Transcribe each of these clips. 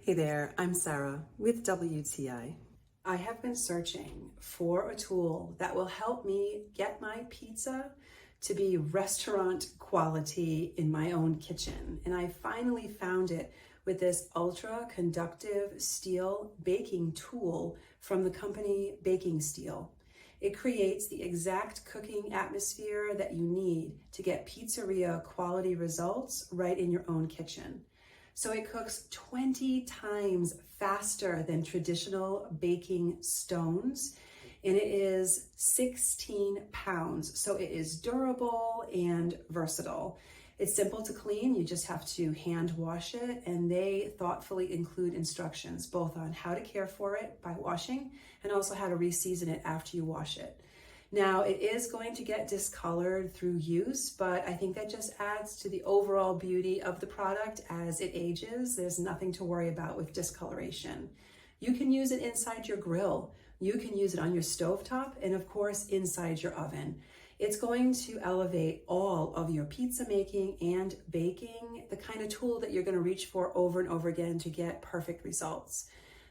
Hey there, I'm Sarah with WTI. I have been searching for a tool that will help me get my pizza to be restaurant quality in my own kitchen. And I finally found it with this ultra-conductive steel baking tool from the company Baking Steel. It creates the exact cooking atmosphere that you need to get pizzeria quality results right in your own kitchen. So it cooks 20 times faster than traditional baking stones, and it is 16 pounds. So it is durable and versatile. It's simple to clean. You just have to hand wash it, and they thoughtfully include instructions both on how to care for it by washing and also how to reseason it after you wash it. Now, it is going to get discolored through use, but I think that just adds to the overall beauty of the product as it ages. There's nothing to worry about with discoloration. You can use it inside your grill. You can use it on your stovetop, and of course, inside your oven. It's going to elevate all of your pizza making and baking, the kind of tool that you're going to reach for over and over again to get perfect results.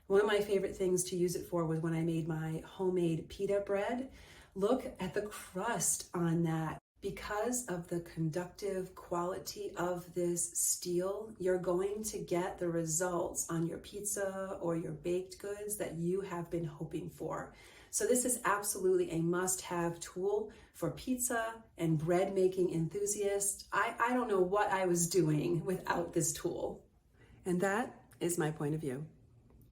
One of my favorite things to use it for was when I made my homemade pita bread. Look at the crust on that. Because of the conductive quality of this steel, you're going to get the results on your pizza or your baked goods that you have been hoping for. So this is absolutely a must-have tool for pizza and bread making enthusiasts. I don't know what I was doing without this tool. And that is my point of view.